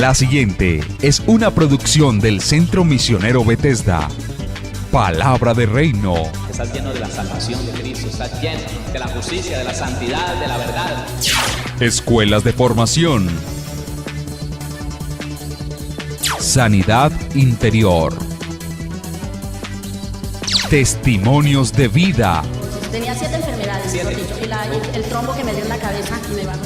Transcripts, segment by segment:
La siguiente es una producción del Centro Misionero Bethesda. Palabra de Reino. Estás lleno de la salvación de Cristo, estás lleno de la justicia, de la santidad, de la verdad. Escuelas de formación. Sanidad interior. Testimonios de vida. Tenía 7 enfermedades, mejor dicho, y el trombo que me dio en la cabeza,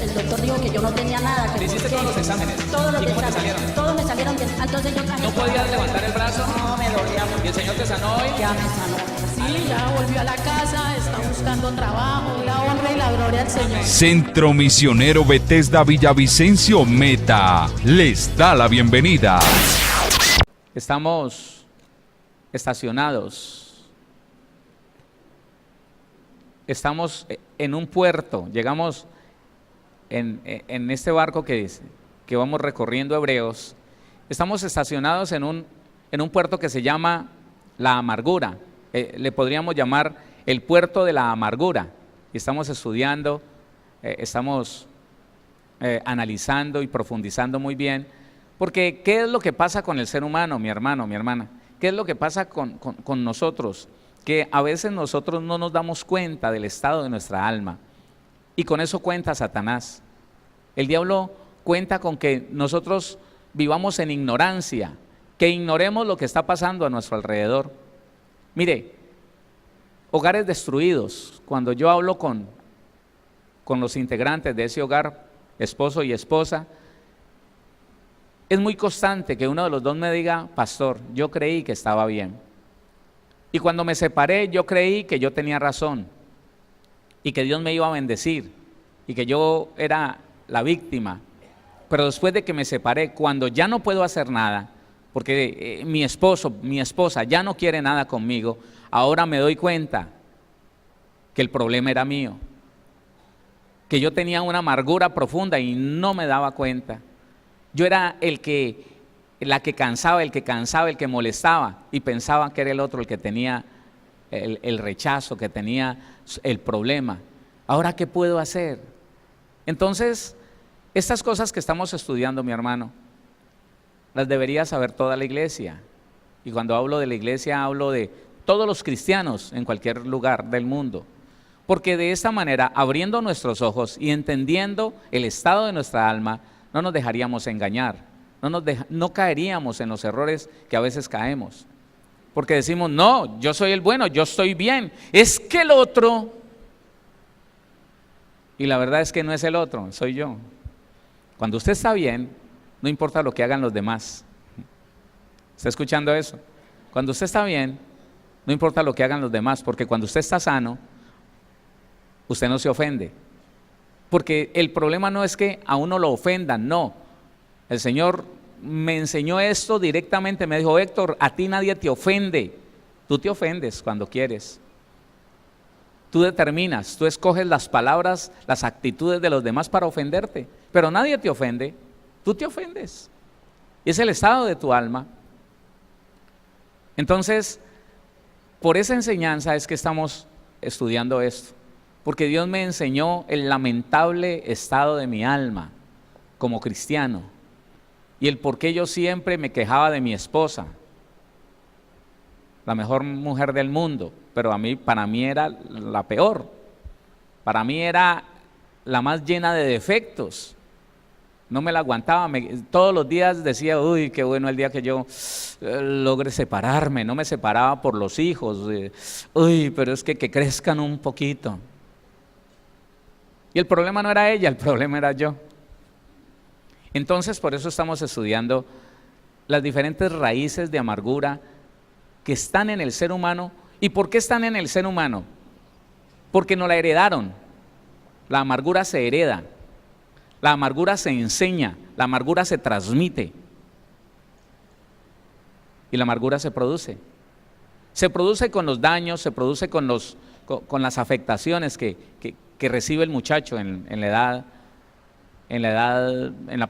el doctor dijo que yo no tenía nada. Que ¿Hiciste todos los exámenes? Todos los ¿Y cómo te exámenes, salieron? todos me salieron bien. Entonces yo traje... ¿No podías levantar el brazo? No, me dolía mucho. ¿Y el Señor te sanó hoy? Ya me sanó. Sí, ya volvió a la casa, está buscando trabajo, la honra y la gloria al Señor. Centro Misionero Bethesda Villavicencio Meta les da la bienvenida. Estamos estacionados. Estamos en un puerto, llegamos en este barco que vamos recorriendo Hebreos. Estamos estacionados en un puerto que se llama La Amargura. Le podríamos llamar el puerto de la amargura. Y estamos estudiando, estamos analizando y profundizando muy bien. Porque ¿qué es lo que pasa con el ser humano, mi hermano, mi hermana? ¿Qué es lo que pasa con nosotros? Que a veces nosotros no nos damos cuenta del estado de nuestra alma. Y con eso cuenta Satanás. El diablo cuenta con que nosotros vivamos en ignorancia, que ignoremos lo que está pasando a nuestro alrededor. Mire, hogares destruidos. Cuando yo hablo con los integrantes de ese hogar, esposo y esposa, es muy constante que uno de los dos me diga: pastor, yo creí que estaba bien. Y cuando me separé, yo creí que yo tenía razón y que Dios me iba a bendecir y que yo era la víctima. Pero después de que me separé, cuando ya no puedo hacer nada, porque mi esposo, mi esposa ya no quiere nada conmigo, ahora me doy cuenta que el problema era mío, que yo tenía una amargura profunda y no me daba cuenta. Yo era la que cansaba, el que molestaba, y pensaba que era el otro el que tenía el rechazo, que tenía el problema. ¿Ahora qué puedo hacer? Entonces, estas cosas que estamos estudiando, mi hermano, las debería saber toda la iglesia. Y cuando hablo de la iglesia, hablo de todos los cristianos en cualquier lugar del mundo. Porque de esta manera, abriendo nuestros ojos y entendiendo el estado de nuestra alma, no nos dejaríamos engañar. No caeríamos en los errores que a veces caemos. Porque decimos: no, yo soy el bueno, yo estoy bien. Es que el otro... Y la verdad es que no es el otro, soy yo. Cuando usted está bien, no importa lo que hagan los demás. ¿Está escuchando eso? Cuando usted está bien, no importa lo que hagan los demás, porque cuando usted está sano, usted no se ofende. Porque el problema no es que a uno lo ofendan, no. El Señor me enseñó esto directamente, me dijo: Héctor, a ti nadie te ofende, tú te ofendes cuando quieres. Tú determinas, tú escoges las palabras, las actitudes de los demás para ofenderte, pero nadie te ofende, tú te ofendes. Y es el estado de tu alma. Entonces, por esa enseñanza es que estamos estudiando esto, porque Dios me enseñó el lamentable estado de mi alma como cristiano. Y el por qué yo siempre me quejaba de mi esposa, la mejor mujer del mundo, pero para mí era la peor. Para mí era la más llena de defectos. No me la aguantaba. Todos los días decía: uy, qué bueno el día que yo logre separarme. No me separaba por los hijos. Uy, pero es que crezcan un poquito. Y el problema no era ella, el problema era yo. Entonces, por eso estamos estudiando las diferentes raíces de amargura que están en el ser humano. ¿Y por qué están en el ser humano? Porque nos la heredaron. La amargura se hereda, la amargura se enseña, la amargura se transmite y la amargura se produce. Se produce con los daños, se produce con las afectaciones que recibe el muchacho en la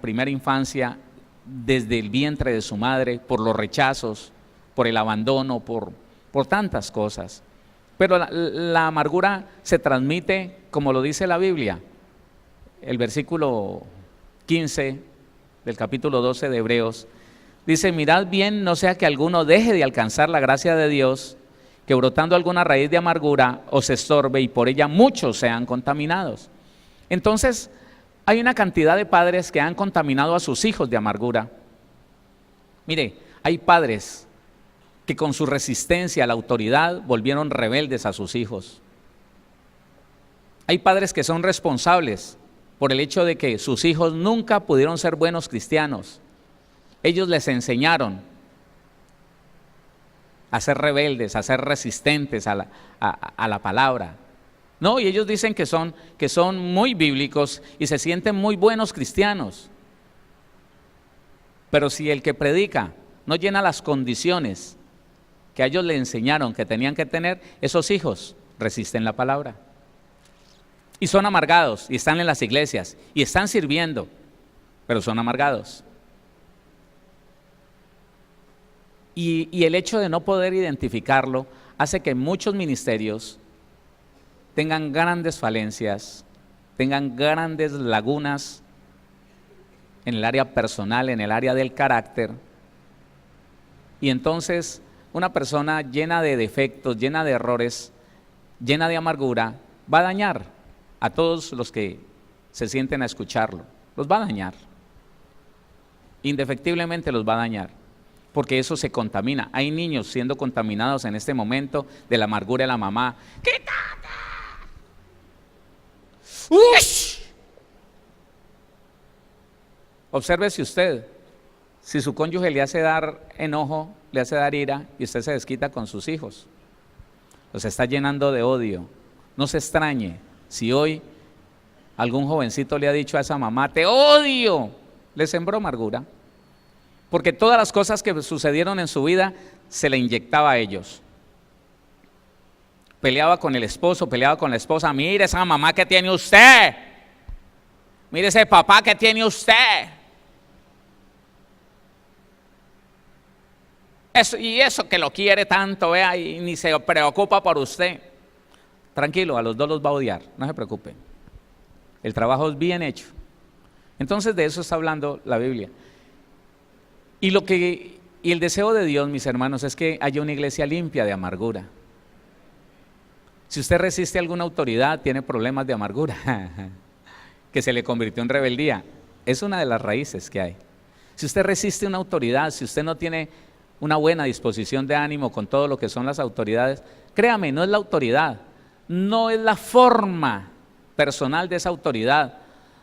primera infancia, desde el vientre de su madre, por los rechazos, por el abandono, por tantas cosas. Pero la amargura se transmite, como lo dice la Biblia. El versículo 15 del capítulo 12 de Hebreos, dice: mirad bien, no sea que alguno deje de alcanzar la gracia de Dios, que brotando alguna raíz de amargura os estorbe y por ella muchos sean contaminados. Entonces, hay una cantidad de padres que han contaminado a sus hijos de amargura. Mire, hay padres que con su resistencia a la autoridad volvieron rebeldes a sus hijos. Hay padres que son responsables por el hecho de que sus hijos nunca pudieron ser buenos cristianos. Ellos les enseñaron a ser rebeldes, a ser resistentes a la palabra. No, y ellos dicen que son muy bíblicos y se sienten muy buenos cristianos. Pero si el que predica no llena las condiciones que a ellos le enseñaron que tenían que tener, esos hijos resisten la palabra. Y son amargados, y están en las iglesias, y están sirviendo, pero son amargados. Y el hecho de no poder identificarlo hace que muchos ministerios tengan grandes falencias, tengan grandes lagunas en el área personal, en el área del carácter. Y entonces una persona llena de defectos, llena de errores, llena de amargura, va a dañar a todos los que se sienten a escucharlo. Los va a dañar. Indefectiblemente los va a dañar, porque eso se contamina. Hay niños siendo contaminados en este momento de la amargura de la mamá. ¡Quítate! ¡Ush! Obsérvese usted, si su cónyuge le hace dar enojo, le hace dar ira y usted se desquita con sus hijos, los está llenando de odio. No se extrañe si hoy algún jovencito le ha dicho a esa mamá: te odio, le sembró amargura, porque todas las cosas que sucedieron en su vida se le inyectaba a ellos. Peleaba con el esposo, peleaba con la esposa: mire esa mamá que tiene usted, mire ese papá que tiene usted. Eso que lo quiere tanto, vea, y ni se preocupa por usted. Tranquilo, a los dos los va a odiar, no se preocupen. El trabajo es bien hecho. Entonces de eso está hablando la Biblia. Y el deseo de Dios, mis hermanos, es que haya una iglesia limpia de amargura. Si usted resiste a alguna autoridad, tiene problemas de amargura, que se le convirtió en rebeldía. Es una de las raíces que hay. Si usted resiste a una autoridad, si usted no tiene una buena disposición de ánimo con todo lo que son las autoridades, créame, no es la autoridad, no es la forma personal de esa autoridad,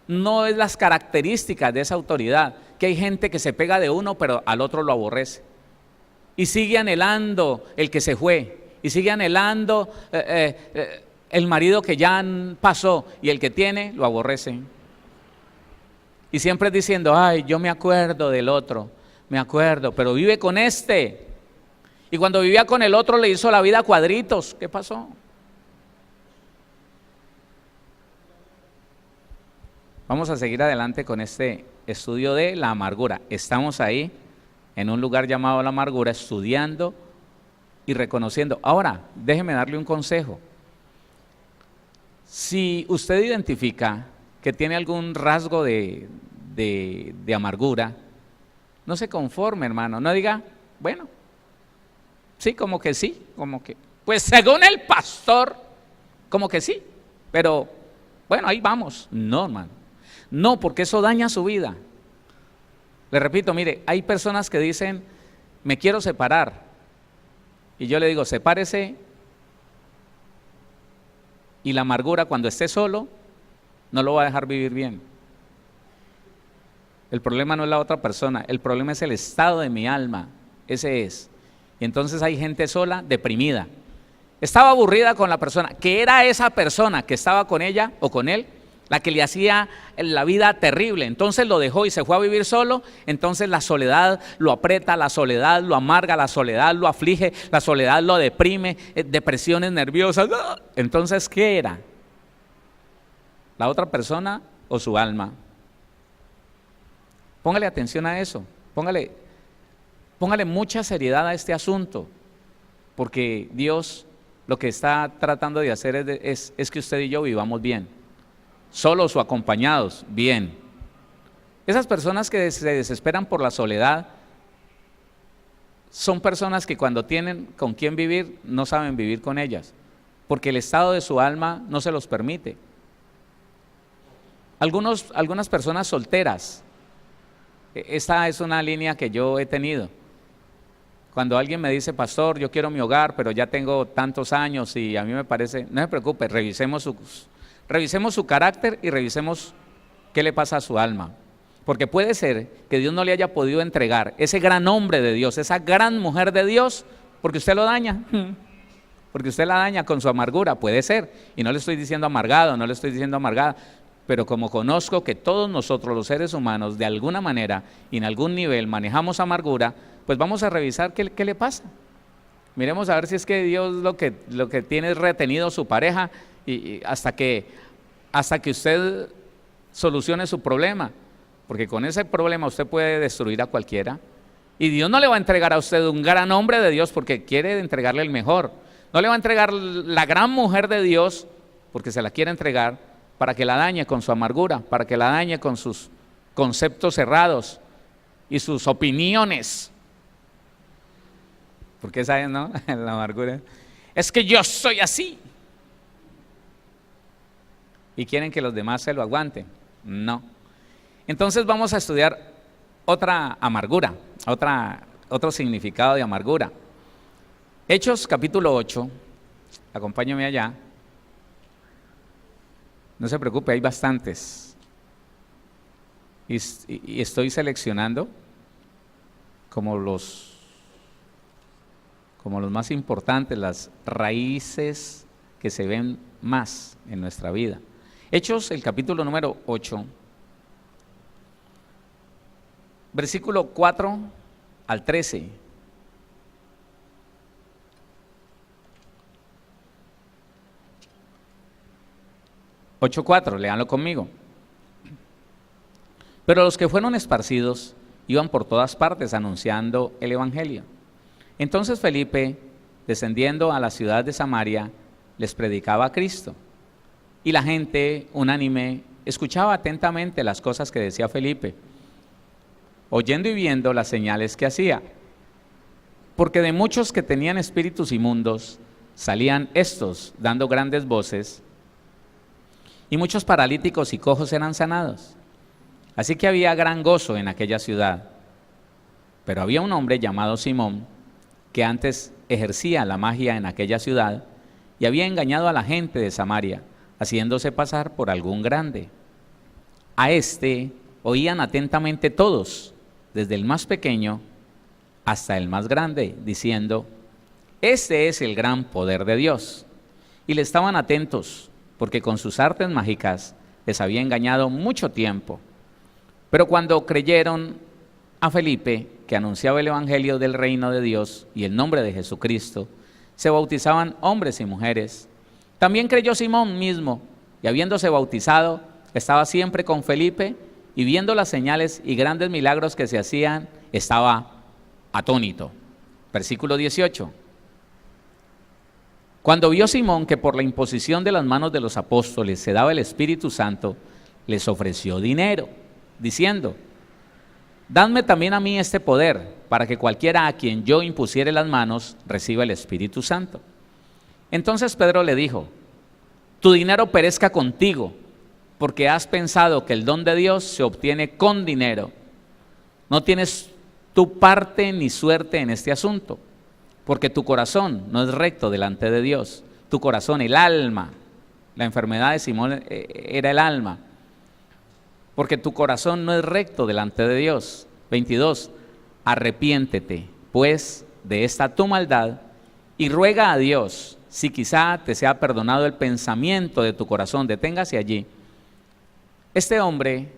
no es las características de esa autoridad, que hay gente que se pega de uno pero al otro lo aborrece y sigue anhelando el que se fue, y sigue anhelando el marido que ya pasó, y el que tiene lo aborrece, y siempre diciendo: ay, yo me acuerdo del otro, me acuerdo, pero vive con este, y cuando vivía con el otro le hizo la vida a cuadritos. ¿Qué pasó? Vamos a seguir adelante con este estudio de la amargura. Estamos ahí en un lugar llamado la amargura, estudiando y reconociendo. Ahora, déjeme darle un consejo. Si usted identifica que tiene algún rasgo de amargura, no se conforme, hermano. No diga: bueno, sí, como que sí, como que, pues según el pastor, como que sí, pero bueno, ahí vamos. No, hermano. No, porque eso daña su vida. Le repito, mire, hay personas que dicen: me quiero separar. Y yo le digo: sepárese, y la amargura, cuando esté solo, no lo va a dejar vivir bien. El problema no es la otra persona, el problema es el estado de mi alma. Ese es. Y entonces hay gente sola, deprimida. Estaba aburrida con la persona, que era esa persona que estaba con ella o con él, la que le hacía la vida terrible. Entonces lo dejó y se fue a vivir solo. Entonces la soledad lo aprieta, la soledad lo amarga, la soledad lo aflige, la soledad lo deprime, depresiones nerviosas. Entonces, ¿qué era? ¿La otra persona o su alma? Póngale atención a eso, póngale mucha seriedad a este asunto, porque Dios lo que está tratando de hacer es que usted y yo vivamos bien, solos o acompañados, bien. Esas personas que se desesperan por la soledad son personas que cuando tienen con quién vivir no saben vivir con ellas, porque el estado de su alma no se los permite. Algunas personas solteras, esta es una línea que yo he tenido. Cuando alguien me dice, pastor, yo quiero mi hogar, pero ya tengo tantos años y a mí me parece, no se preocupe, revisemos su carácter y revisemos qué le pasa a su alma. Porque puede ser que Dios no le haya podido entregar ese gran hombre de Dios, esa gran mujer de Dios, porque usted lo daña. Porque usted la daña con su amargura, puede ser. Y no le estoy diciendo amargado, no le estoy diciendo amargada, pero como conozco que todos nosotros los seres humanos de alguna manera y en algún nivel manejamos amargura, pues vamos a revisar qué le pasa. Miremos a ver si es que Dios lo que tiene es retenido su pareja y hasta que usted solucione su problema. Porque con ese problema usted puede destruir a cualquiera. Y Dios no le va a entregar a usted un gran hombre de Dios porque quiere entregarle el mejor. No le va a entregar la gran mujer de Dios porque se la quiere entregar para que la dañe con su amargura, para que la dañe con sus conceptos cerrados y sus opiniones. Porque saben, ¿no? La amargura. Es que yo soy así. Y quieren que los demás se lo aguanten. No. Entonces vamos a estudiar otra amargura, otro significado de amargura. Hechos capítulo 8, acompáñame allá. No se preocupe, hay bastantes. Y estoy seleccionando como los más importantes, las raíces que se ven más en nuestra vida. Hechos, el capítulo número 8. Versículo 4 al 13. Ocho 4, léanlo conmigo. Pero los que fueron esparcidos iban por todas partes anunciando el evangelio. Entonces Felipe, descendiendo a la ciudad de Samaria, les predicaba a Cristo. Y la gente, unánime, escuchaba atentamente las cosas que decía Felipe, oyendo y viendo las señales que hacía. Porque de muchos que tenían espíritus inmundos, salían estos dando grandes voces, y muchos paralíticos y cojos eran sanados. Así que había gran gozo en aquella ciudad. Pero había un hombre llamado Simón, que antes ejercía la magia en aquella ciudad, y había engañado a la gente de Samaria, haciéndose pasar por algún grande. A este oían atentamente todos, desde el más pequeño hasta el más grande, diciendo, este es el gran poder de Dios. Y le estaban atentos, porque con sus artes mágicas les había engañado mucho tiempo. Pero cuando creyeron a Felipe, que anunciaba el evangelio del reino de Dios y el nombre de Jesucristo, se bautizaban hombres y mujeres. También creyó Simón mismo, y habiéndose bautizado, estaba siempre con Felipe, y viendo las señales y grandes milagros que se hacían, estaba atónito. Versículo 18. Cuando vio Simón que por la imposición de las manos de los apóstoles se daba el Espíritu Santo, les ofreció dinero, diciendo, dadme también a mí este poder, para que cualquiera a quien yo impusiere las manos reciba el Espíritu Santo. Entonces Pedro le dijo, tu dinero perezca contigo, porque has pensado que el don de Dios se obtiene con dinero. No tienes tu parte ni suerte en este asunto, porque tu corazón no es recto delante de Dios. Tu corazón, el alma, la enfermedad de Simón era el alma, porque tu corazón no es recto delante de Dios. 22, arrepiéntete pues de esta tu maldad y ruega a Dios, si quizá te sea perdonado el pensamiento de tu corazón. Deténgase allí. Este hombre,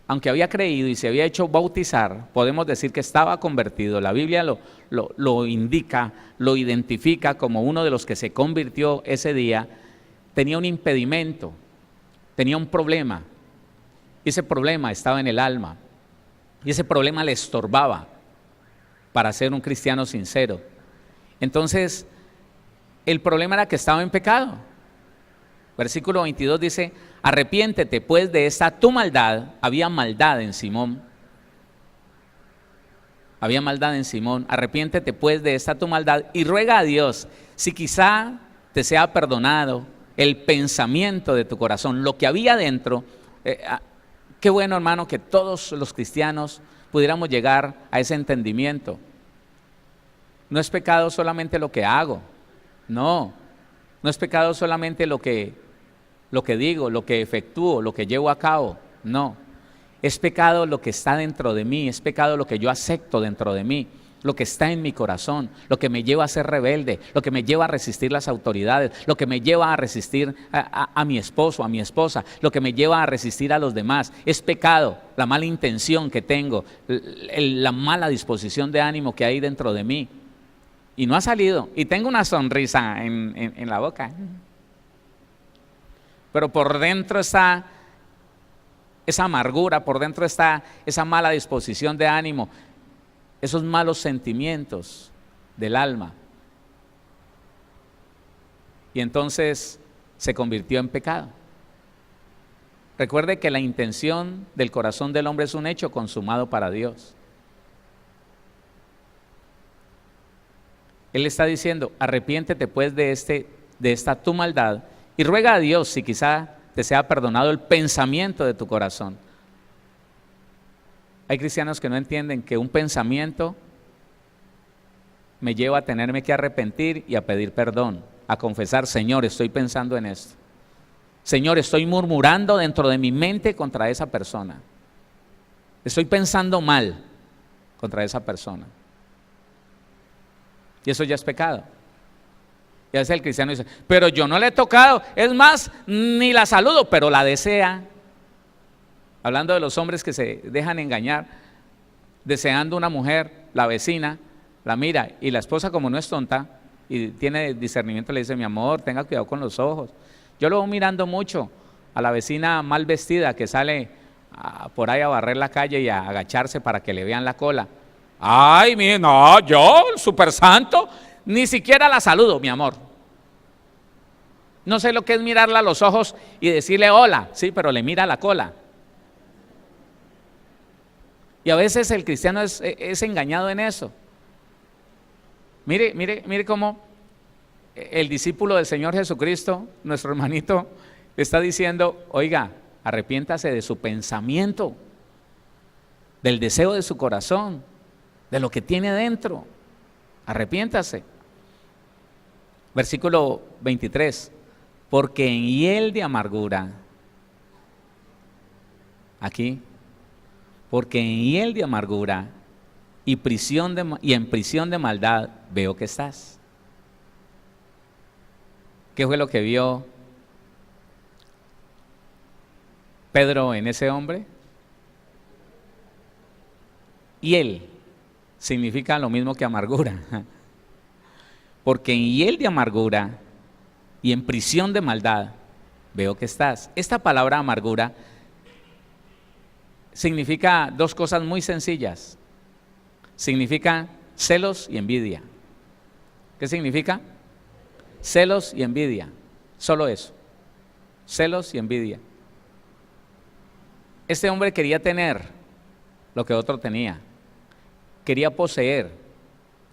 aunque había creído y se había hecho bautizar, podemos decir que estaba convertido. La Biblia lo indica, lo identifica como uno de los que se convirtió ese día. Tenía un impedimento, tenía un problema, y ese problema estaba en el alma, y ese problema le estorbaba para ser un cristiano sincero. Entonces, el problema era que estaba en pecado. Versículo 22 dice, arrepiéntete pues de esta tu maldad. Había maldad en Simón. Había maldad en Simón. Arrepiéntete pues de esta tu maldad y ruega a Dios si quizá te sea perdonado el pensamiento de tu corazón, lo que había dentro. Qué bueno, hermano, que todos los cristianos pudiéramos llegar a ese entendimiento. No es pecado solamente lo que hago, no es pecado solamente lo que digo, lo que efectúo, lo que llevo a cabo, no. Es pecado lo que está dentro de mí, es pecado lo que yo acepto dentro de mí, lo que está en mi corazón, lo que me lleva a ser rebelde, lo que me lleva a resistir las autoridades, lo que me lleva a resistir a mi esposo, a mi esposa, lo que me lleva a resistir a los demás. Es pecado la mala intención que tengo, la mala disposición de ánimo que hay dentro de mí. Y no ha salido, y tengo una sonrisa en la boca, pero por dentro está esa amargura, por dentro está esa mala disposición de ánimo, esos malos sentimientos del alma. Y entonces se convirtió en pecado. Recuerde que la intención del corazón del hombre es un hecho consumado para Dios. Él está diciendo, arrepiéntete pues de esta tu maldad y ruega a Dios si quizá te sea perdonado el pensamiento de tu corazón. Hay cristianos que no entienden que un pensamiento me lleva a tenerme que arrepentir y a pedir perdón, a confesar, Señor, estoy pensando en esto. Señor, estoy murmurando dentro de mi mente contra esa persona. Estoy pensando mal contra esa persona. Y eso ya es pecado. Y a veces el cristiano dice, pero yo no le he tocado, es más, ni la saludo, pero la desea. Hablando de los hombres que se dejan engañar, deseando una mujer, la vecina, la mira, y la esposa, como no es tonta y tiene discernimiento, le dice, mi amor, tenga cuidado con los ojos. Yo lo voy mirando mucho a la vecina mal vestida que sale por ahí a barrer la calle y a agacharse para que le vean la cola. Ay, mire, no, yo, el super santo, ni siquiera la saludo, mi amor. No sé lo que es mirarla a los ojos y decirle hola, sí, pero le mira la cola. Y a veces el cristiano es engañado en eso. Mire cómo el discípulo del Señor Jesucristo, nuestro hermanito, le está diciendo, oiga, arrepiéntase de su pensamiento, del deseo de su corazón, de lo que tiene dentro. Arrepiéntase. Versículo 23. Porque en hiel de amargura, aquí, porque en hiel de amargura y en prisión de maldad veo que estás. ¿Qué fue lo que vio Pedro en ese hombre? Hiel significa lo mismo que amargura. Porque en hiel de amargura y en prisión de maldad veo que estás. Esta palabra amargura significa dos cosas muy sencillas. Significa celos y envidia. ¿Qué significa? Celos y envidia. Solo eso. Celos y envidia. Este hombre quería tener lo que otro tenía. Quería poseer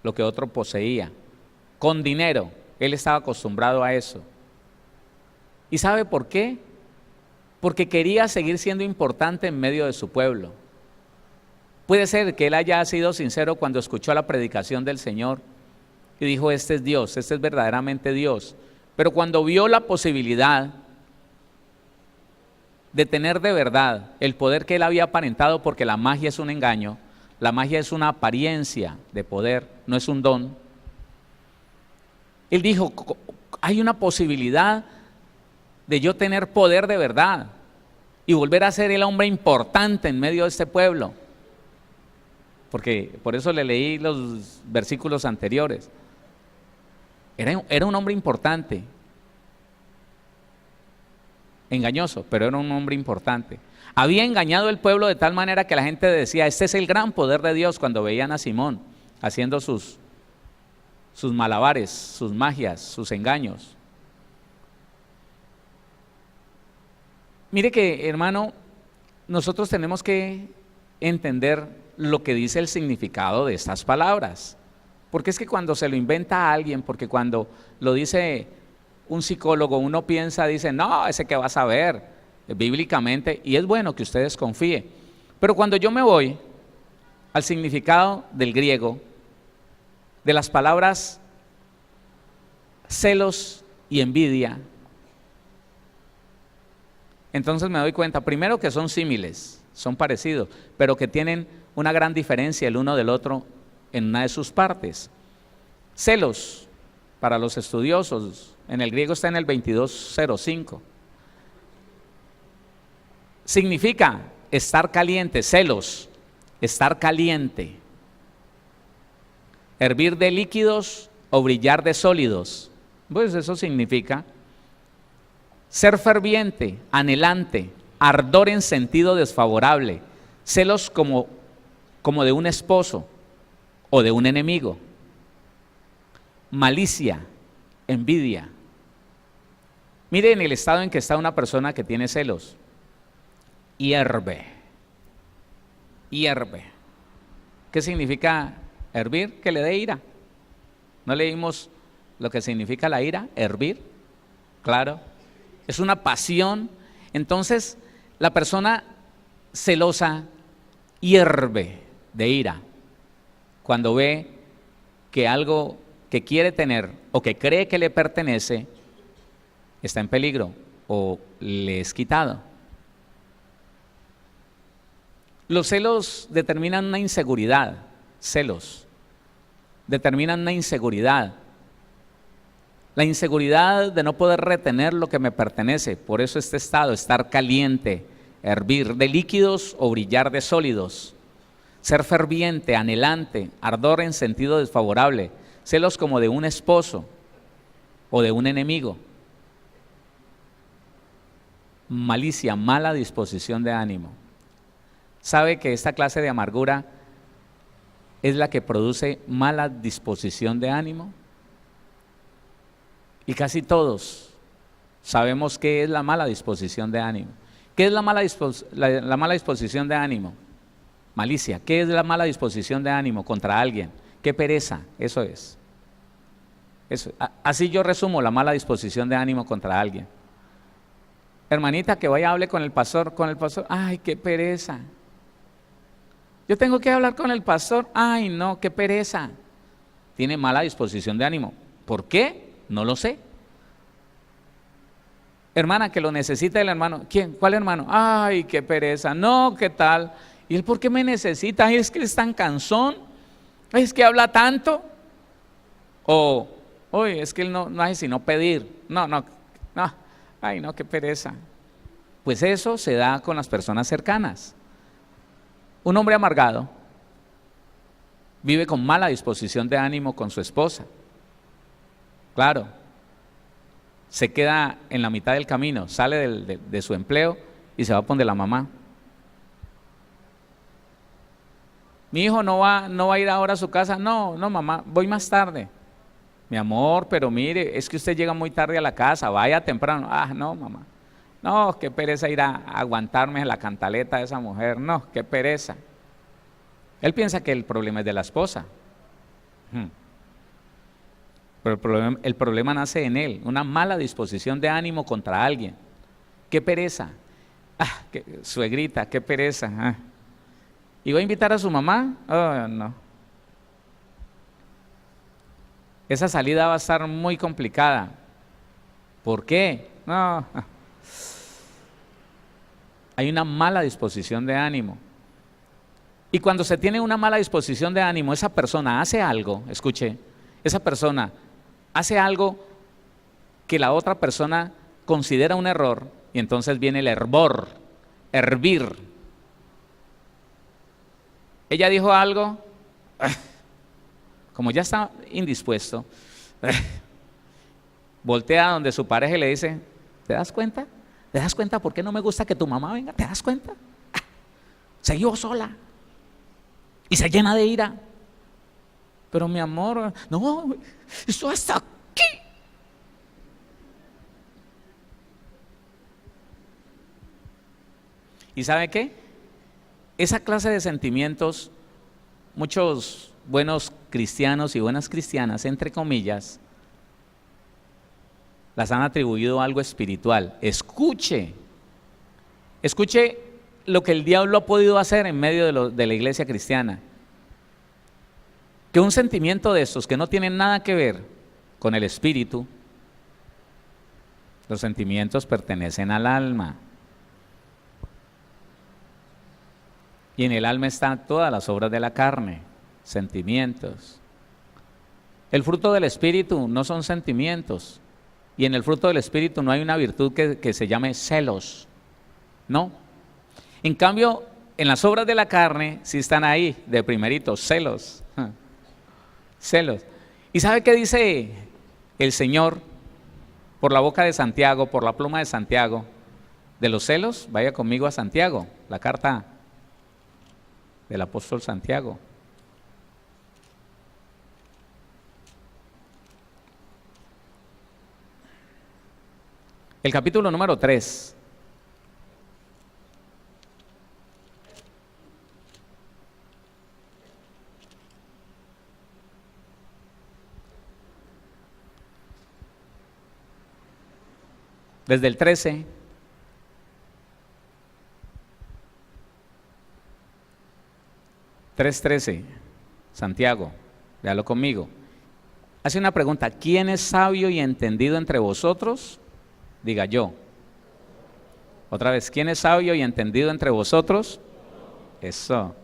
lo que otro poseía. Con dinero. Él estaba acostumbrado a eso. ¿Y sabe por qué? Porque quería seguir siendo importante en medio de su pueblo. Puede ser que él haya sido sincero cuando escuchó la predicación del Señor y dijo, este es Dios, este es verdaderamente Dios. Pero cuando vio la posibilidad de tener de verdad el poder que él había aparentado, porque la magia es un engaño, la magia es una apariencia de poder, no es un don. Él dijo, hay una posibilidad de yo tener poder de verdad y volver a ser el hombre importante en medio de este pueblo. Porque por eso le leí los versículos anteriores. Era un hombre importante, engañoso, pero era un hombre importante. Había engañado el pueblo de tal manera que la gente decía, este es el gran poder de Dios, cuando veían a Simón haciendo sus malabares, sus magias, sus engaños. Mire que, hermano, nosotros tenemos que entender lo que dice el significado de estas palabras. Porque es que cuando se lo inventa a alguien, porque cuando lo dice un psicólogo, uno piensa, dice, no, ese que va a saber bíblicamente, y es bueno que ustedes confíen. Pero cuando yo me voy al significado del griego, de las palabras celos y envidia, entonces me doy cuenta, primero que son símiles, son parecidos, pero que tienen una gran diferencia el uno del otro en una de sus partes. Celos, para los estudiosos, en el griego está en el 2205. Significa estar caliente, celos, estar caliente. Hervir de líquidos o brillar de sólidos. Pues eso significa ser ferviente, anhelante, ardor en sentido desfavorable, celos como de un esposo o de un enemigo, malicia, envidia. Miren el estado en que está una persona que tiene celos. Hierve. ¿Qué significa hervir? Que le dé ira. ¿No leímos lo que significa la ira? Hervir. Claro. Es una pasión. Entonces, la persona celosa hierve de ira cuando ve que algo que quiere tener o que cree que le pertenece está en peligro o le es quitado. Los celos determinan una inseguridad. Celos determinan una inseguridad. La inseguridad de no poder retener lo que me pertenece. Por eso este estado, estar caliente, hervir de líquidos o brillar de sólidos. Ser ferviente, anhelante, ardor en sentido desfavorable. Celos como de un esposo o de un enemigo. Malicia, mala disposición de ánimo. ¿Sabe que esta clase de amargura es la que produce mala disposición de ánimo? Y casi todos sabemos qué es la mala disposición de ánimo. ¿Qué es la mala disposición de ánimo? Malicia. ¿Qué es la mala disposición de ánimo contra alguien? Qué pereza, eso es. Así yo resumo la mala disposición de ánimo contra alguien. Hermanita, que vaya a hable con el pastor, ay, qué pereza. Yo tengo que hablar con el pastor, ay no, qué pereza. Tiene mala disposición de ánimo. ¿Por qué? No lo sé. Hermana, que lo necesita el hermano. ¿Quién? ¿Cuál hermano? Ay, qué pereza. No, ¿qué tal? ¿Y él por qué me necesita? Ay, es que es tan cansón. Ay, es que habla tanto. O, oye, es que él no hace sino pedir. No. Ay, no, qué pereza. Pues eso se da con las personas cercanas. Un hombre amargado vive con mala disposición de ánimo con su esposa. Claro, se queda en la mitad del camino, sale de su empleo y se va a poner la mamá. Mi hijo no va a ir ahora a su casa. No, mamá, voy más tarde. Mi amor, pero mire, es que usted llega muy tarde a la casa, vaya temprano. Ah, no, mamá. No, qué pereza ir a aguantarme la cantaleta de esa mujer. No, qué pereza. Él piensa que el problema es de la esposa. Pero el problema nace en él, una mala disposición de ánimo contra alguien. Qué pereza. Ah, suegrita, qué pereza. Ah. ¿Y va a invitar a su mamá? Oh, no. Esa salida va a estar muy complicada. ¿Por qué? No. Hay una mala disposición de ánimo. Y cuando se tiene una mala disposición de ánimo, esa persona hace algo, escuche, esa persona hace algo que la otra persona considera un error, y entonces viene el hervir. Ella dijo algo, como ya está indispuesto, voltea a donde su pareja y le dice, ¿te das cuenta? ¿Te das cuenta por qué no me gusta que tu mamá venga? ¿Te das cuenta? Se iba sola y se llena de ira. Pero mi amor, no, esto hasta aquí. ¿Y sabe qué? Esa clase de sentimientos, muchos buenos cristianos y buenas cristianas, entre comillas, las han atribuido a algo espiritual. Escuche lo que el diablo ha podido hacer en medio de la iglesia cristiana. Que un sentimiento de estos que no tienen nada que ver con el espíritu, los sentimientos pertenecen al alma. Y en el alma están todas las obras de la carne, sentimientos. El fruto del espíritu no son sentimientos. Y en el fruto del espíritu no hay una virtud que se llame celos. No. En cambio, en las obras de la carne sí están ahí, de primerito, celos. Celos. ¿Y sabe qué dice el Señor por la boca de Santiago, por la pluma de Santiago? De los celos, vaya conmigo a Santiago, la carta del apóstol Santiago. El capítulo número 3. Desde el 13. (3:13), Santiago, véalo conmigo. Hace una pregunta: ¿quién es sabio y entendido entre vosotros? Diga yo. Otra vez, ¿quién es sabio y entendido entre vosotros? Eso.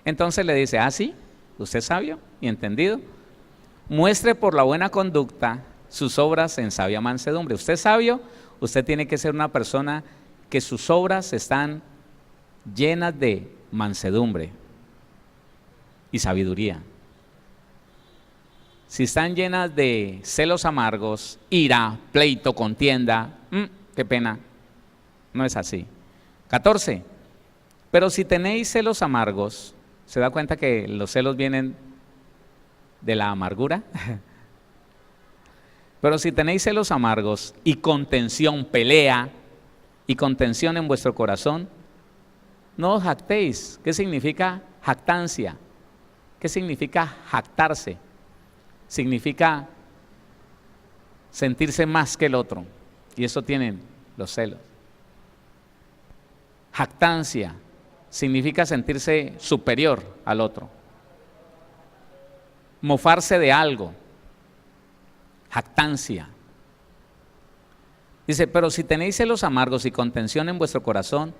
Entonces le dice: ¿ah, sí? ¿Usted es sabio y entendido? Muestre por la buena conducta sus obras en sabia mansedumbre. ¿Usted es sabio? Usted tiene que ser una persona que sus obras están llenas de mansedumbre y sabiduría. Si están llenas de celos amargos, ira, pleito, contienda, qué pena, no es así. 14. Pero si tenéis celos amargos, ¿se da cuenta que los celos vienen de la amargura? Pero si tenéis celos amargos y contención, pelea y contención en vuestro corazón, no os jactéis. ¿Qué significa jactancia? ¿Qué significa jactarse? Significa sentirse más que el otro, y eso tienen los celos. Jactancia significa sentirse superior al otro, mofarse de algo. Jactancia. Dice: pero si tenéis celos amargos y contención en vuestro corazón,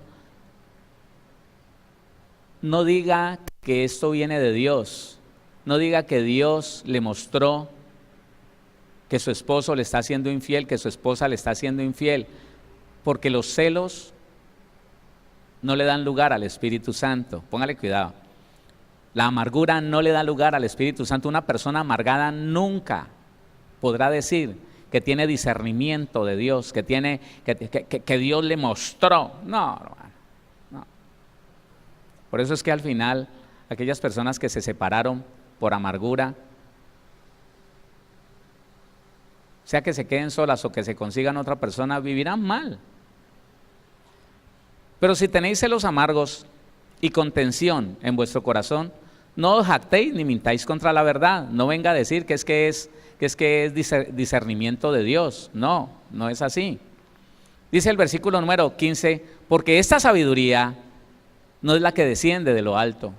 no diga que esto viene de Dios. No diga que Dios le mostró que su esposo le está siendo infiel, que su esposa le está siendo infiel, porque los celos no le dan lugar al Espíritu Santo. Póngale cuidado. La amargura no le da lugar al Espíritu Santo. Una persona amargada nunca podrá decir que tiene discernimiento de Dios, que Dios le mostró. No. Por eso es que al final aquellas personas que se separaron por amargura, sea que se queden solas o que se consigan otra persona, vivirán mal. Pero si tenéis celos amargos y contención en vuestro corazón, no os jactéis ni mintáis contra la verdad. No venga a decir que es discernimiento de Dios. No es así. Dice el versículo número 15: porque esta sabiduría no es la que desciende de lo alto.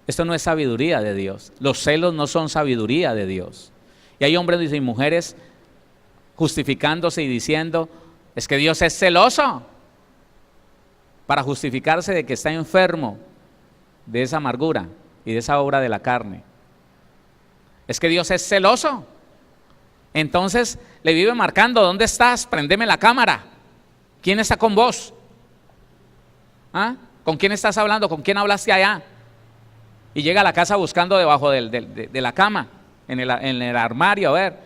Esto no es sabiduría de Dios. Los celos no son sabiduría de Dios. Y hay hombres y mujeres justificándose y diciendo: es que Dios es celoso, para justificarse de que está enfermo de esa amargura y de esa obra de la carne. Es que Dios es celoso. Entonces le vive marcando: ¿dónde estás? Prendeme la cámara. ¿Quién está con vos? ¿Ah? ¿Con quién estás hablando? ¿Con quién hablaste allá? Y llega a la casa buscando debajo de la cama, en el armario, a ver.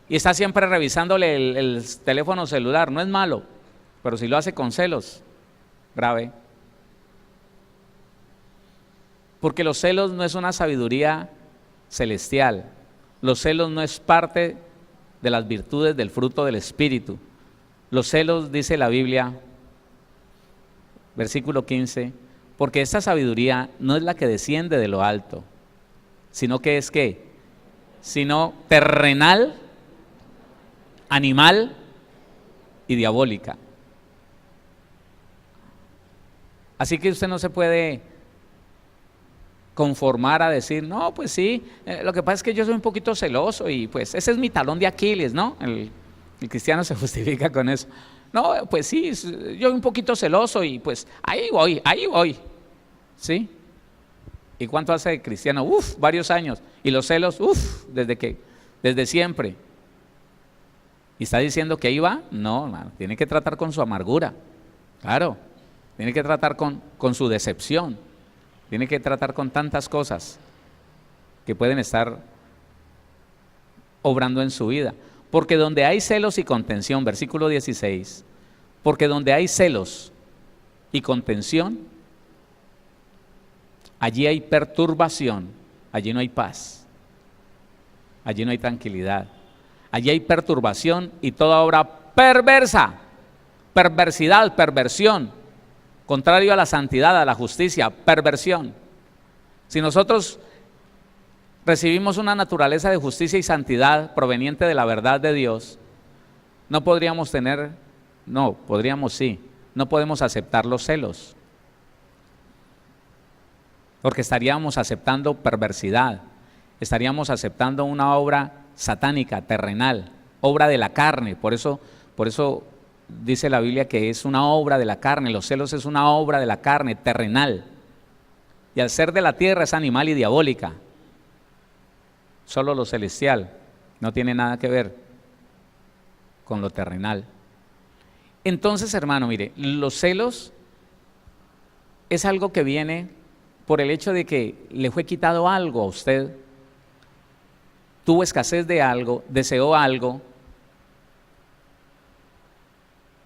Y está siempre revisándole el teléfono celular. No es malo, pero si lo hace con celos, grave. Porque los celos no es una sabiduría celestial. Los celos no es parte de las virtudes del fruto del Espíritu. Los celos, dice la Biblia, versículo 15, porque esta sabiduría no es la que desciende de lo alto, sino que es ¿qué? Sino terrenal, animal y diabólica. Así que usted no se puede conformar a decir, no, pues sí, lo que pasa es que yo soy un poquito celoso y pues ese es mi talón de Aquiles, ¿no? El cristiano se justifica con eso. No, pues sí, yo un poquito celoso y pues ahí voy, ¿sí? ¿Y cuánto hace de cristiano? Uf, varios años. Y los celos, desde siempre. ¿Y está diciendo que ahí va? No, hermano, tiene que tratar con su amargura, claro, tiene que tratar con su decepción, tiene que tratar con tantas cosas que pueden estar obrando en su vida. Porque donde hay celos y contención, versículo 16, porque donde hay celos y contención, allí hay perturbación, allí no hay paz, allí no hay tranquilidad, allí hay perturbación y toda obra perversa, perversidad, perversión, contrario a la santidad, a la justicia, perversión. Si nosotros recibimos una naturaleza de justicia y santidad proveniente de la verdad de Dios, no podríamos aceptar los celos, porque estaríamos aceptando perversidad, estaríamos aceptando una obra satánica, terrenal, obra de la carne. Por eso dice la Biblia que es una obra de la carne, los celos es una obra de la carne, terrenal, y al ser de la tierra es animal y diabólica. Solo lo celestial no tiene nada que ver con lo terrenal. Entonces, hermano, mire, los celos es algo que viene por el hecho de que le fue quitado algo a usted, tuvo escasez de algo, deseó algo.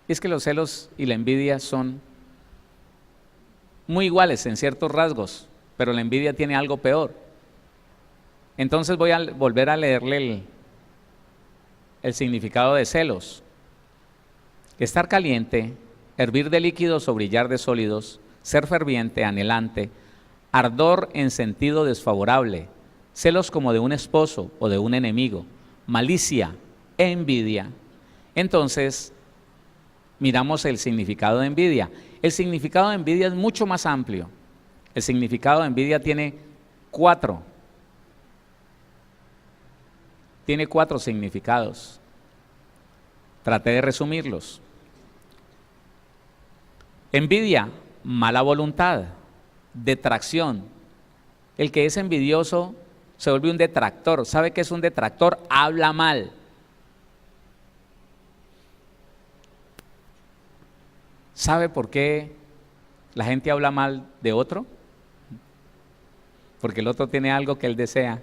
Es que los celos y la envidia son muy iguales en ciertos rasgos, pero la envidia tiene algo peor. Entonces voy a volver a leerle el significado de celos. Estar caliente, hervir de líquidos o brillar de sólidos, ser ferviente, anhelante, ardor en sentido desfavorable, celos como de un esposo o de un enemigo, malicia, envidia. Entonces, miramos el significado de envidia. El significado de envidia es mucho más amplio. El significado de envidia tiene cuatro significados. Traté de resumirlos. Envidia, mala voluntad, detracción. El que es envidioso se vuelve un detractor. ¿Sabe qué es un detractor? Habla mal. ¿Sabe por qué la gente habla mal de otro? Porque el otro tiene algo que él desea.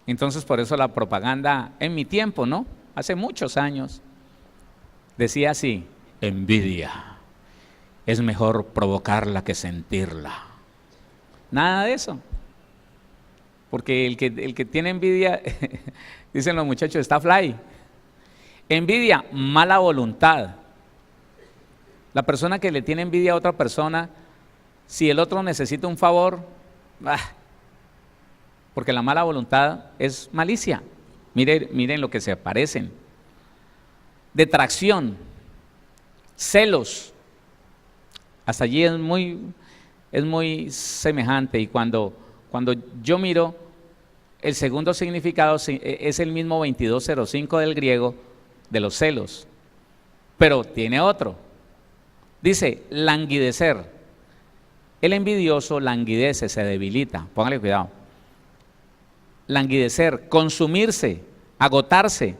Entonces por eso la propaganda en mi tiempo, ¿no? Hace muchos años, decía así: envidia, es mejor provocarla que sentirla. Nada de eso. Porque el que tiene envidia, dicen los muchachos, está fly. Envidia, mala voluntad. La persona que le tiene envidia a otra persona, si el otro necesita un favor, porque la mala voluntad es malicia. Miren lo que se parecen. Detracción, celos. Hasta allí es muy semejante. Y cuando yo miro, el segundo significado es el mismo 2205 del griego de los celos, pero tiene otro. Dice languidecer. El envidioso languidece, se debilita. Póngale cuidado. Languidecer, consumirse, agotarse,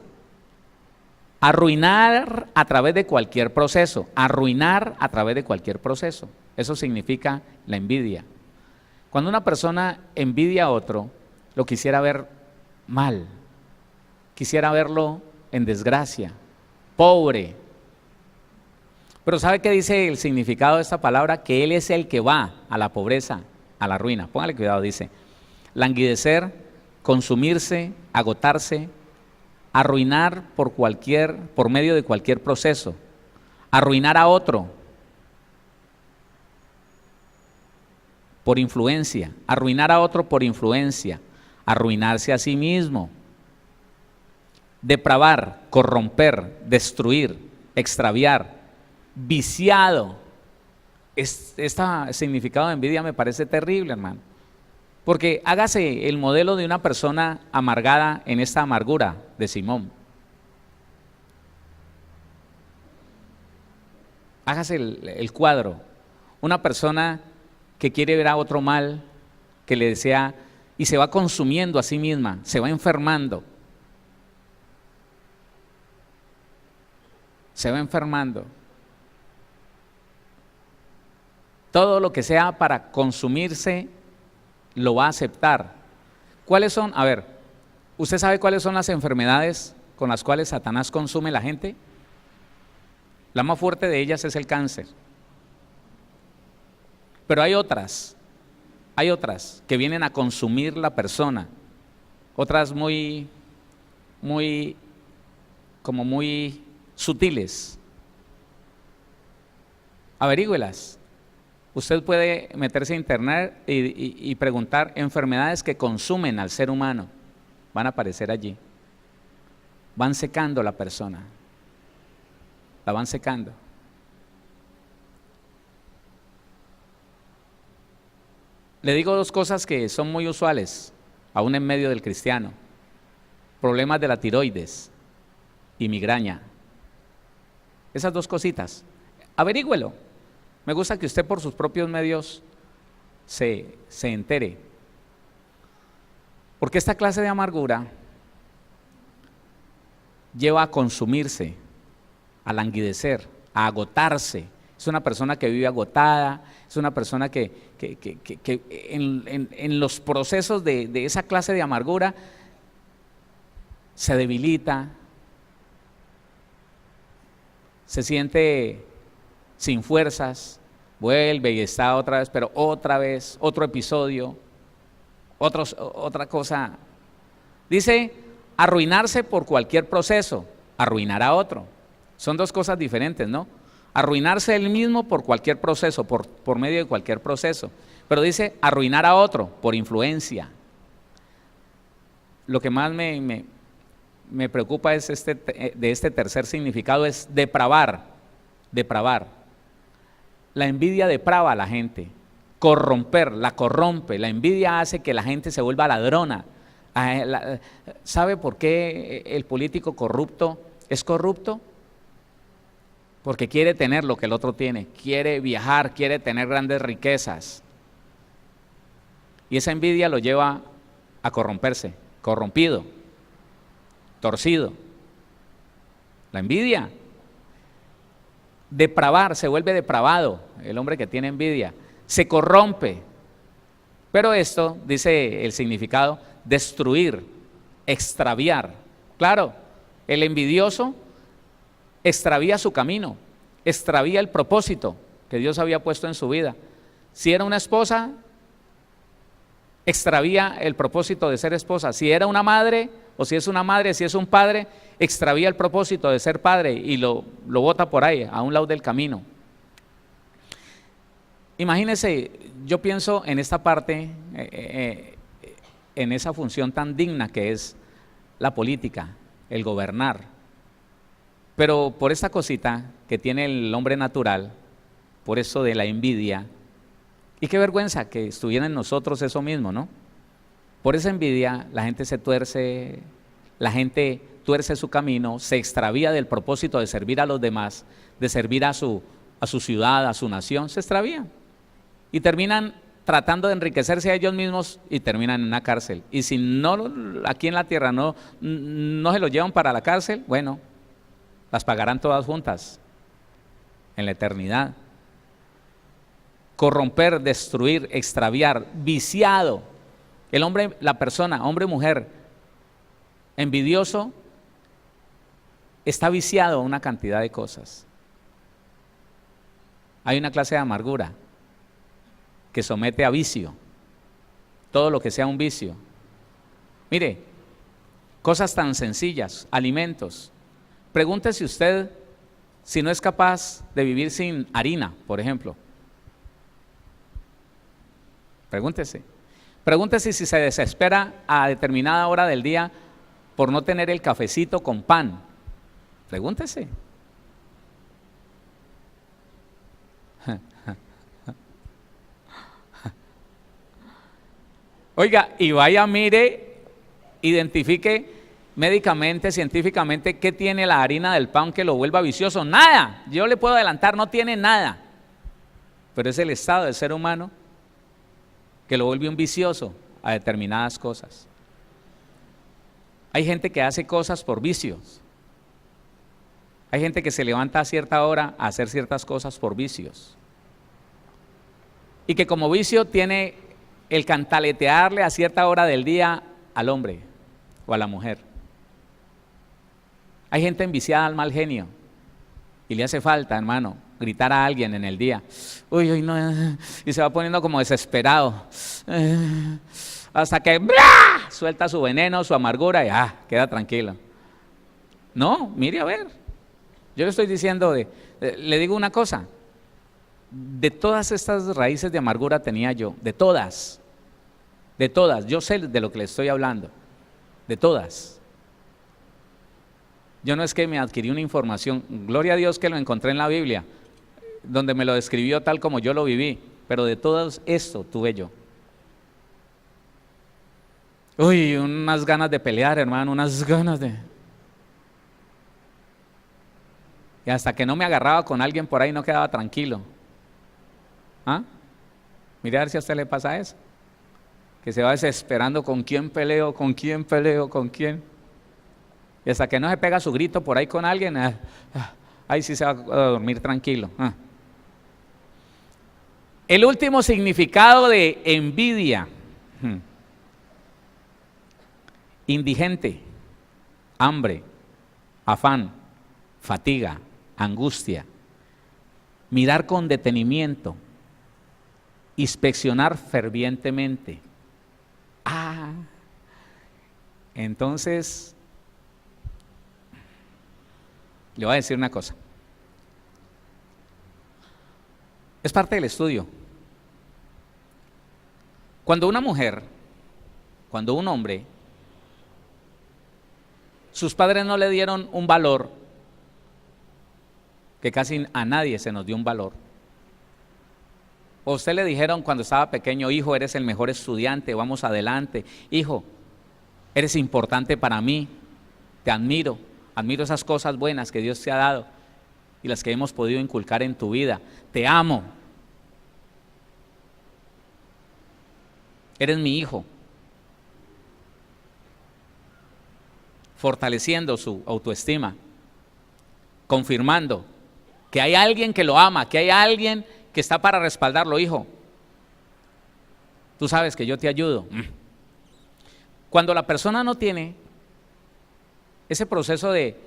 arruinar a través de cualquier proceso. Arruinar a través de cualquier proceso. Eso significa la envidia. Cuando una persona envidia a otro, lo quisiera ver mal, quisiera verlo en desgracia, pobre. Pero ¿sabe qué dice el significado de esta palabra? Que él es el que va a la pobreza, a la ruina. Póngale cuidado, dice languidecer, consumirse, agotarse, arruinar por medio de cualquier proceso, arruinar a otro por influencia, arruinar a otro por influencia, arruinarse a sí mismo, depravar, corromper, destruir, extraviar, viciado. Este significado de envidia me parece terrible, hermano, porque hágase el modelo de una persona amargada en esta amargura de Simón. Hágase el cuadro, una persona que quiere ver a otro mal, que le desea y se va consumiendo a sí misma, se va enfermando. Se va enfermando. Todo lo que sea para consumirse lo va a aceptar. ¿Cuáles son? A ver, ¿usted sabe cuáles son las enfermedades con las cuales Satanás consume a la gente? La más fuerte de ellas es el cáncer. Pero hay otras que vienen a consumir la persona, otras muy sutiles. Averígüelas. Usted puede meterse a internet y preguntar enfermedades que consumen al ser humano. Van a aparecer allí. Van secando la persona. La van secando. Le digo dos cosas que son muy usuales, aún en medio del cristiano. Problemas de la tiroides y migraña. Esas dos cositas. Averígüelo. Me gusta que usted por sus propios medios se entere. Porque esta clase de amargura lleva a consumirse, a languidecer, a agotarse. Es una persona que vive agotada, es una persona que en los procesos de esa clase de amargura se debilita, se siente sin fuerzas, vuelve y está otra vez, pero otra vez, otro episodio, otra cosa. Dice arruinarse por cualquier proceso, arruinar a otro. Son dos cosas diferentes, ¿no? Arruinarse él mismo por cualquier proceso, por medio de cualquier proceso. Pero dice arruinar a otro por influencia. Lo que más me preocupa es de este tercer significado es depravar. La envidia deprava a la gente, corromper, la corrompe. La envidia hace que la gente se vuelva ladrona. ¿Sabe por qué el político corrupto es corrupto? Porque quiere tener lo que el otro tiene, quiere viajar, quiere tener grandes riquezas. Y esa envidia lo lleva a corromperse, corrompido, torcido. La envidia. Depravar, se vuelve depravado el hombre que tiene envidia, se corrompe. Pero esto, dice el significado, destruir, extraviar. Claro, el envidioso extravía su camino, extravía el propósito que Dios había puesto en su vida. Si era una esposa, extravía el propósito de ser esposa. Si era una madre, o si es una madre, si es un padre, extravía el propósito de ser padre y lo bota por ahí, a un lado del camino. Imagínense, yo pienso en esta parte, en esa función tan digna que es la política, el gobernar. Pero por esta cosita que tiene el hombre natural, por eso de la envidia, y qué vergüenza que estuviera en nosotros eso mismo, ¿no? Por esa envidia la gente se tuerce, la gente tuerce su camino, se extravía del propósito de servir a los demás, de servir a su ciudad, a su nación, se extravían. Y terminan tratando de enriquecerse a ellos mismos y terminan en una cárcel. Y si no, aquí en la tierra no se los llevan para la cárcel, bueno, las pagarán todas juntas en la eternidad. Corromper, destruir, extraviar, viciado. El hombre, la persona, hombre o mujer, envidioso, está viciado a una cantidad de cosas. Hay una clase de amargura que somete a vicio, todo lo que sea un vicio. Mire, cosas tan sencillas, alimentos. Pregúntese usted si no es capaz de vivir sin harina, por ejemplo? Pregúntese. Pregúntese si se desespera a determinada hora del día por no tener el cafecito con pan. Pregúntese. Oiga, y vaya, mire, identifique médicamente, científicamente, ¿qué tiene la harina del pan que lo vuelva vicioso? Nada, yo le puedo adelantar, no tiene nada. Pero es el estado del ser humano que lo vuelve un vicioso a determinadas cosas. Hay gente que hace cosas por vicios. Hay gente que se levanta a cierta hora a hacer ciertas cosas por vicios. Y que como vicio tiene el cantaletearle a cierta hora del día al hombre o a la mujer. Hay gente enviciada al mal genio y le hace falta, hermano, gritar a alguien en el día. Uy, uy, no, y se va poniendo como desesperado. Hasta que ¡blah!, suelta su veneno, su amargura y queda tranquilo. No, mire a ver. Yo le estoy diciendo, le digo una cosa. De todas estas raíces de amargura tenía yo, de todas, yo sé de lo que le estoy hablando, de todas. Yo no es que me adquirí una información, gloria a Dios que lo encontré en la Biblia, donde me lo describió tal como yo lo viví, pero de todo esto tuve yo. Uy, unas ganas de pelear, hermano, unas ganas de... Y hasta que no me agarraba con alguien por ahí no quedaba tranquilo. Mire a ver si a usted le pasa eso, que se va desesperando, ¿con quién peleo? ¿Con quién peleo? ¿Con quién? Y hasta que no se pega su grito por ahí con alguien, ahí sí se va a dormir tranquilo. El último significado de envidia: indigente, hambre, afán, fatiga, angustia, mirar con detenimiento, inspeccionar fervientemente. Entonces, le voy a decir una cosa. Es parte del estudio. Cuando una mujer, cuando un hombre, sus padres no le dieron un valor, que casi a nadie se nos dio un valor. O usted le dijeron cuando estaba pequeño: hijo, eres el mejor estudiante, vamos adelante. Hijo, eres importante para mí, te admiro, admiro esas cosas buenas que Dios te ha dado y las que hemos podido inculcar en tu vida. Te amo. Eres mi hijo. Fortaleciendo su autoestima, confirmando que hay alguien que lo ama, que hay alguien que está para respaldarlo. Hijo, tú sabes que yo te ayudo. Cuando la persona no tiene ese proceso de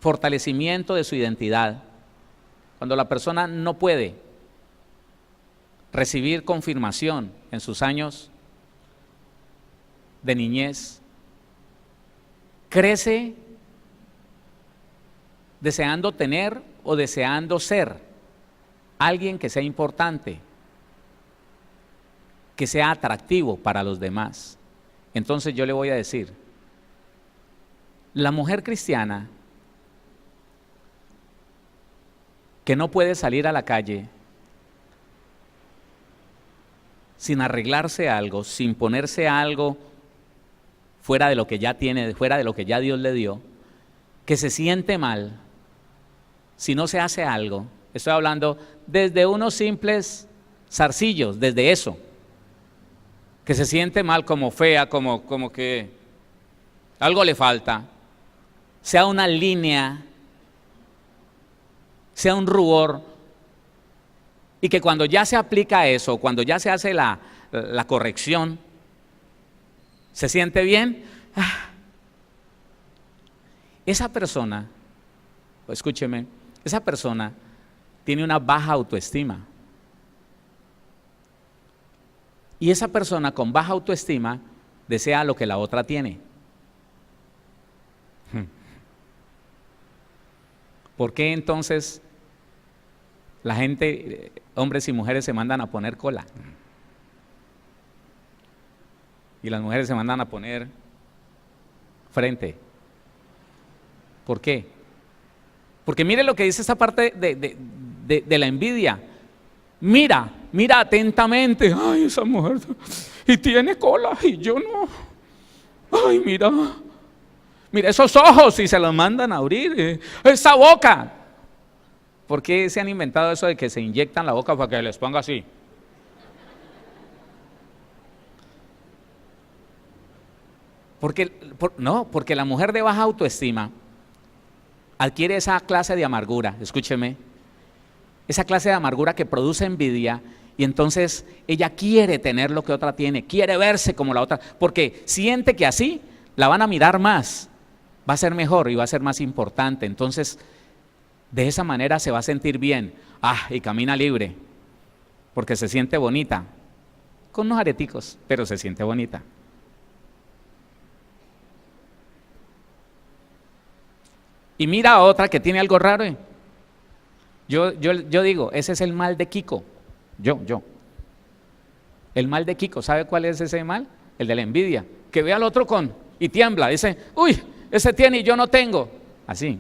fortalecimiento de su identidad, cuando la persona no puede recibir confirmación en sus años de niñez, crece deseando tener o deseando ser alguien que sea importante, que sea atractivo para los demás. Entonces yo le voy a decir, la mujer cristiana que no puede salir a la calle sin arreglarse algo, sin ponerse algo fuera de lo que ya tiene, fuera de lo que ya Dios le dio, que se siente mal si no se hace algo. Estoy hablando desde unos simples zarcillos, desde eso, que se siente mal, como fea, como que algo le falta, sea una línea, sea un rubor, y que cuando ya se aplica eso, cuando ya se hace la corrección, se siente bien. Esa persona, escúcheme, esa persona tiene una baja autoestima. Y esa persona con baja autoestima desea lo que la otra tiene. ¿Por qué entonces la gente, hombres y mujeres, se mandan a poner cola? Y las mujeres se mandan a poner frente. ¿Por qué? Porque mire lo que dice esta parte de la envidia. Mira atentamente. Ay, esa mujer, y tiene cola, y yo no. Ay, mira esos ojos, y se los mandan a abrir. Esa boca. ¿Por qué se han inventado eso de que se inyectan la boca para que les ponga así? Porque la mujer de baja autoestima adquiere esa clase de amargura, escúcheme, esa clase de amargura que produce envidia, y entonces ella quiere tener lo que otra tiene, quiere verse como la otra, porque siente que así la van a mirar más, va a ser mejor y va a ser más importante. Entonces de esa manera se va a sentir bien, y camina libre, porque se siente bonita, con unos areticos, pero se siente bonita. Y mira a otra que tiene algo raro. Yo digo, ese es el mal de Kiko. El mal de Kiko, ¿sabe cuál es ese mal? El de la envidia. Que ve al otro y tiembla, dice, uy, ese tiene y yo no tengo. Así.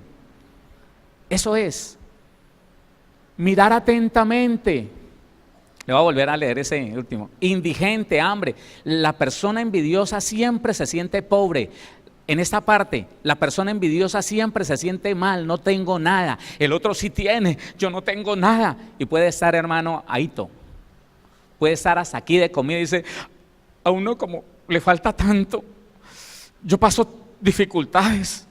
Eso es. Mirar atentamente. Le voy a volver a leer ese último. Indigente, hambre. La persona envidiosa siempre se siente pobre. En esta parte, la persona envidiosa siempre se siente mal, no tengo nada. El otro sí tiene, yo no tengo nada. Y puede estar, hermano, ahito. Puede estar hasta aquí de comida y dice, a uno como le falta tanto. Yo paso dificultades.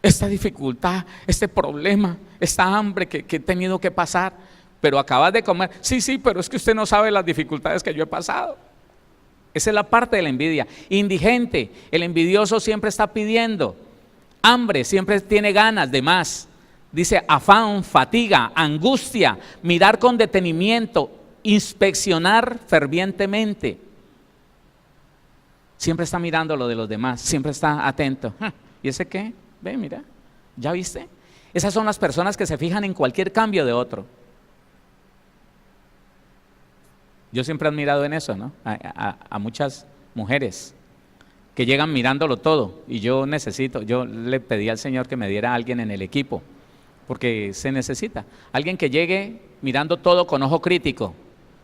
Esta dificultad, este problema, esta hambre que he tenido que pasar. Pero acabas de comer. Sí, pero es que usted no sabe las dificultades que yo he pasado. Esa es la parte de la envidia. Indigente, el envidioso siempre está pidiendo. Hambre, siempre tiene ganas de más. Dice afán, fatiga, angustia, mirar con detenimiento, inspeccionar fervientemente. Siempre está mirando lo de los demás, siempre está atento. ¿Y ese qué? Ve, mira, ¿ya viste? Esas son las personas que se fijan en cualquier cambio de otro. Yo siempre he admirado en eso, ¿no? A muchas mujeres que llegan mirándolo todo, y yo le pedí al Señor que me diera a alguien en el equipo, porque se necesita alguien que llegue mirando todo con ojo crítico,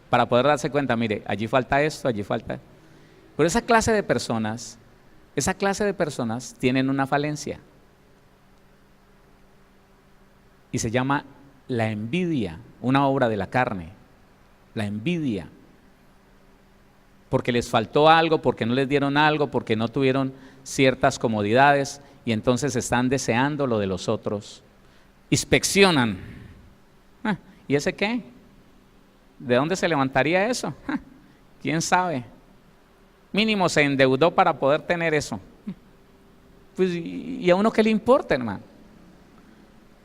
para poder darse cuenta, mire, allí falta esto, allí falta. Pero esa clase de personas tienen una falencia, y se llama la envidia, una obra de la carne, la envidia. Porque les faltó algo, porque no les dieron algo, porque no tuvieron ciertas comodidades, y entonces están deseando lo de los otros. Inspeccionan. ¿Y ese qué? ¿De dónde se levantaría eso? ¿Quién sabe? Mínimo se endeudó para poder tener eso. Pues, ¿y a uno qué le importa, hermano?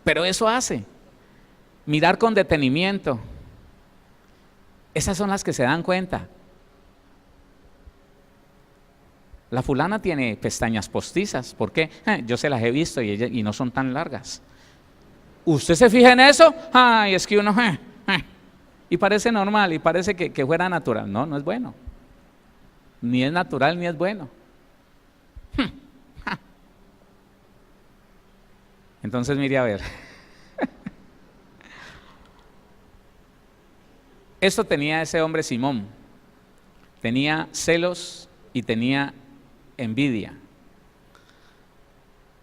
Pero eso hace. Mirar con detenimiento. Esas son las que se dan cuenta. La fulana tiene pestañas postizas. ¿Por qué? Yo se las he visto y no son tan largas. ¿Usted se fija en eso? Ay, es que uno... Y parece normal, y parece que fuera natural. No, no es bueno. Ni es natural, ni es bueno. Entonces mire a ver. Esto tenía ese hombre Simón. Tenía celos y tenía envidia.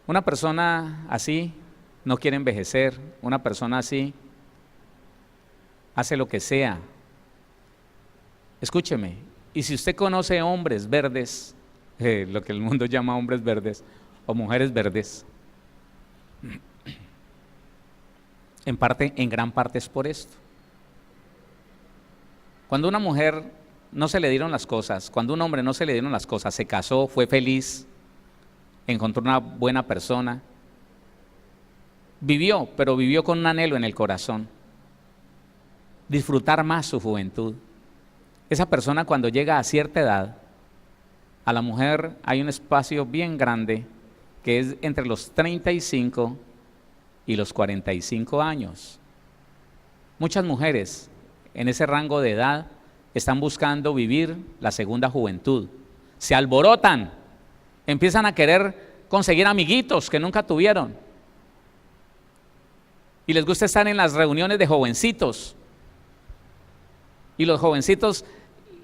Una persona así no quiere envejecer. Una persona así hace lo que sea. Escúcheme, y si usted conoce hombres verdes, lo que el mundo llama hombres verdes o mujeres verdes, en gran parte es por esto. Cuando una mujer no se le dieron las cosas, cuando un hombre no se le dieron las cosas, se casó, fue feliz, encontró una buena persona, vivió, pero vivió con un anhelo en el corazón, disfrutar más su juventud. Esa persona, cuando llega a cierta edad, a la mujer hay un espacio bien grande que es entre los 35 y los 45 años. Muchas mujeres en ese rango de edad están buscando vivir la segunda juventud. Se alborotan, empiezan a querer conseguir amiguitos que nunca tuvieron. Y les gusta estar en las reuniones de jovencitos. Y los jovencitos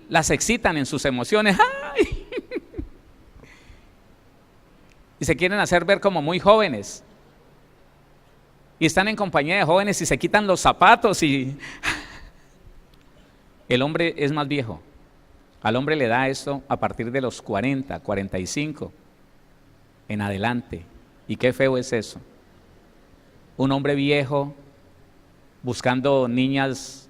las excitan en sus emociones. ¡Ay! Y se quieren hacer ver como muy jóvenes. Y están en compañía de jóvenes y se quitan los zapatos y el hombre es más viejo. Al hombre le da esto a partir de los 40, 45 en adelante. Y qué feo es eso. Un hombre viejo buscando niñas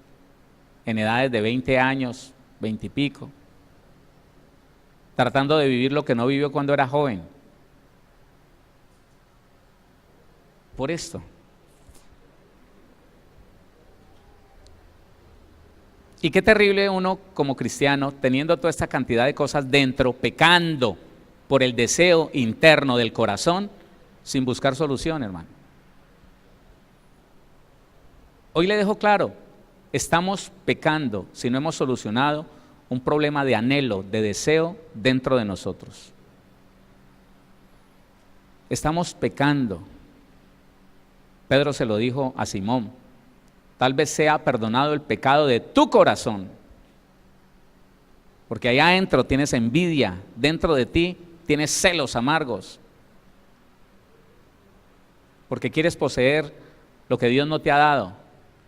en edades de 20 años, 20 y pico, tratando de vivir lo que no vivió cuando era joven. Por esto. Y qué terrible uno como cristiano, teniendo toda esta cantidad de cosas dentro, pecando por el deseo interno del corazón, sin buscar solución, hermano. Hoy le dejo claro, estamos pecando si no hemos solucionado un problema de anhelo, de deseo dentro de nosotros. Estamos pecando. Pedro se lo dijo a Simón, tal vez sea perdonado el pecado de tu corazón, porque allá adentro tienes envidia, dentro de ti tienes celos amargos, porque quieres poseer lo que Dios no te ha dado,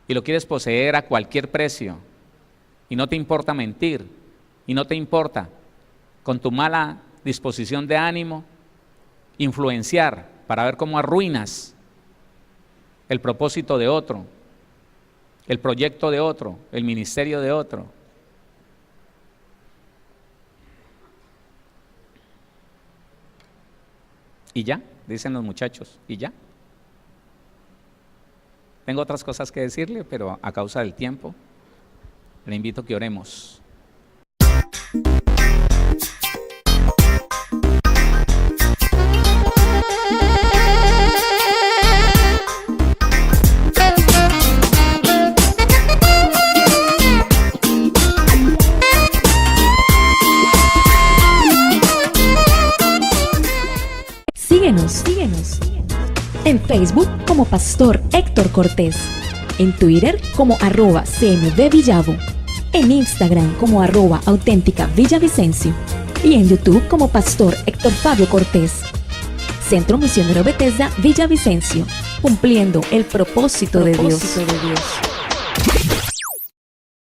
y lo quieres poseer a cualquier precio, y no te importa mentir, y no te importa, con tu mala disposición de ánimo, influenciar para ver cómo arruinas el propósito de otro, el proyecto de otro, el ministerio de otro. Y ya, dicen los muchachos, y ya. Tengo otras cosas que decirle, pero a causa del tiempo, le invito a que oremos. Síguenos en Facebook como Pastor Héctor Cortés, en Twitter como @CMVVillavo, en Instagram como @auténtica Villavicencio y en YouTube como Pastor Héctor Fabio Cortés. Centro Misionero Bethesda Villavicencio, cumpliendo el propósito de Dios.